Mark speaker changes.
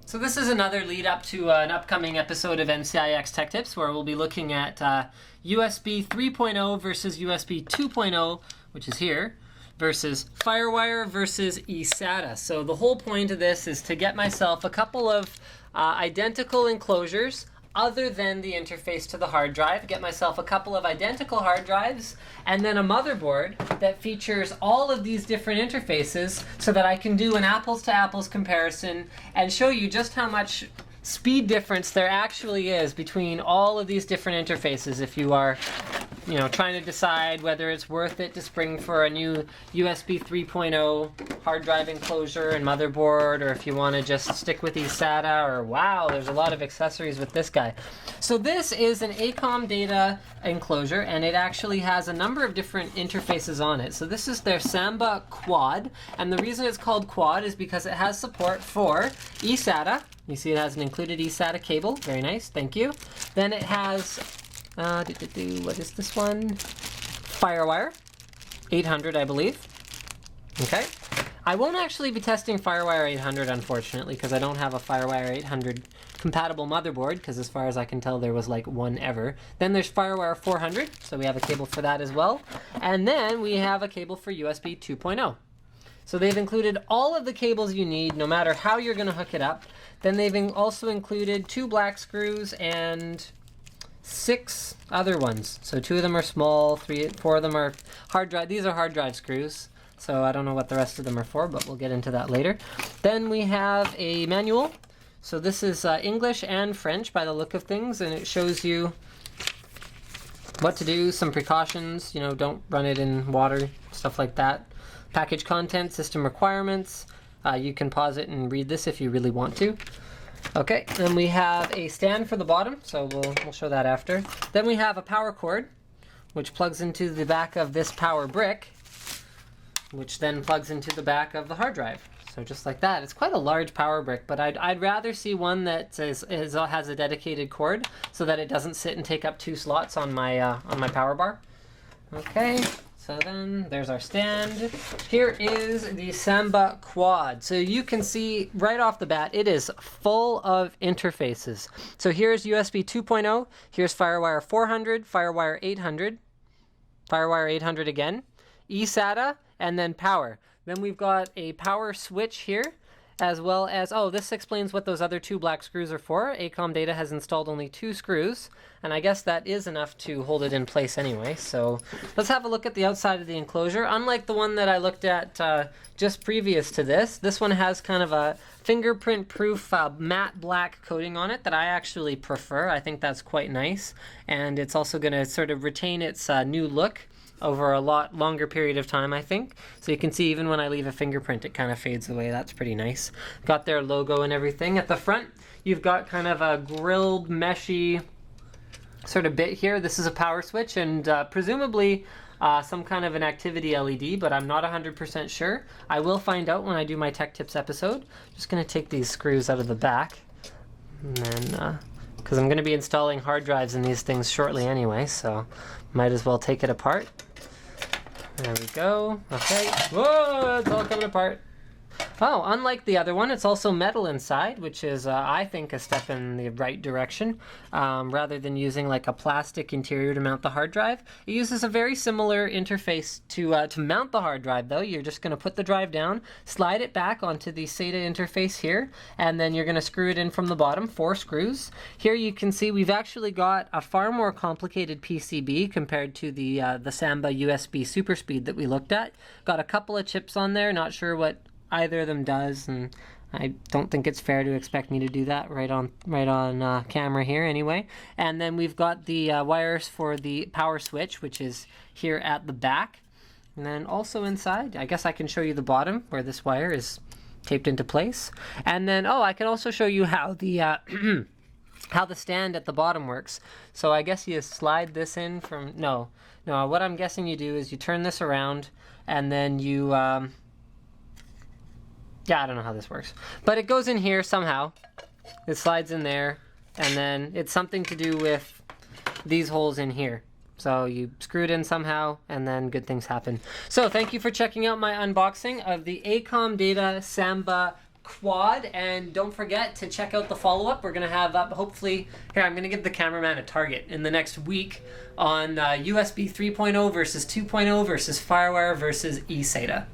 Speaker 1: So this is another lead up to an upcoming episode of NCIX Tech Tips where we'll be looking at USB 3.0 versus USB 2.0, which is here, versus FireWire versus eSATA. So the whole point of this is to get myself a couple of identical enclosures other than the interface to the hard drive, get myself a couple of identical hard drives, and then a motherboard that features all of these different interfaces so that I can do an apples to apples comparison and show you just how much speed difference there actually is between all of these different interfaces if you are trying to decide whether it's worth it to spring for a new USB 3.0 hard drive enclosure and motherboard, or if you want to just stick with eSATA, or wow, there's a lot of accessories with this guy. So this is an Acomdata enclosure, and it actually has a number of different interfaces on it. So this is their Samba Quad, and the reason it's called Quad is because it has support for eSATA. You see it has an included eSATA cable. Very nice, thank you. Then it has what is this one? FireWire 800, I believe. Okay. I won't actually be testing FireWire 800, unfortunately, because I don't have a FireWire 800 compatible motherboard, because as far as I can tell, there was like one ever. Then there's FireWire 400, so we have a cable for that as well. And then we have a cable for USB 2.0. So they've included all of the cables you need, no matter how you're going to hook it up. Then they've also included 2 black screws and 6 other ones. So 2 of them are small, 4 of them are hard drive. These are hard drive screws. So I don't know what the rest of them are for, but we'll get into that later. Then we have a manual. So this is English and French by the look of things, and it shows you what to do, some precautions, don't run it in water, stuff like that. Package content, system requirements. You can pause it and read this if you really want to. Okay, then we have a stand for the bottom, so we'll show that after. Then we have a power cord, which plugs into the back of this power brick, which then plugs into the back of the hard drive. So just like that. It's quite a large power brick, but I'd rather see one that has a dedicated cord so that it doesn't sit and take up 2 slots on my power bar. Okay. So then there's our stand. Here is the Samba Quad. So you can see right off the bat, it is full of interfaces. So here's USB 2.0, here's FireWire 400, FireWire 800, FireWire 800 again, eSATA, and then power. Then we've got a power switch here, as well as, this explains what those other 2 black screws are for. Acomdata has installed only 2 screws, and I guess that is enough to hold it in place anyway. So let's have a look at the outside of the enclosure. Unlike the one that I looked at just previous to this one has kind of a fingerprint-proof matte black coating on it that I actually prefer. I think that's quite nice, and it's also going to sort of retain its new look over a lot longer period of time, I think. So you can see even when I leave a fingerprint, it kind of fades away. That's pretty nice. Got their logo and everything. At the front, you've got kind of a grilled, meshy sort of bit here. This is a power switch, and presumably some kind of an activity LED, but I'm not 100% sure. I will find out when I do my Tech Tips episode. Just going to take these screws out of the back, and then because I'm going to be installing hard drives in these things shortly anyway, so might as well take it apart. There we go. Okay. Whoa, it's all coming apart. Oh, unlike the other one, it's also metal inside, which is, I think, a step in the right direction. Rather than using like a plastic interior to mount the hard drive, it uses a very similar interface to mount the hard drive, though. You're just going to put the drive down, slide it back onto the SATA interface here, and then you're going to screw it in from the bottom, 4 screws. Here you can see we've actually got a far more complicated PCB compared to the Samba USB Super Speed that we looked at. Got a couple of chips on there, not sure what either of them does, and I don't think it's fair to expect me to do that right on camera here anyway. And then we've got the wires for the power switch, which is here at the back. And then also inside, I guess I can show you the bottom where this wire is taped into place. And then, I can also show you how the how the stand at the bottom works. So I guess you slide this in from, no, what I'm guessing you do is you turn this around, and then you, I don't know how this works, but it goes in here somehow. It slides in there, and then it's something to do with these holes in here. So you screw it in somehow, and then good things happen. So thank you for checking out my unboxing of the Acomdata Samba quad, and don't forget to check out the follow-up. We're going to have up, hopefully, here, I'm going to give the cameraman a target in the next week on USB 3.0 versus 2.0 versus FireWire versus eSATA.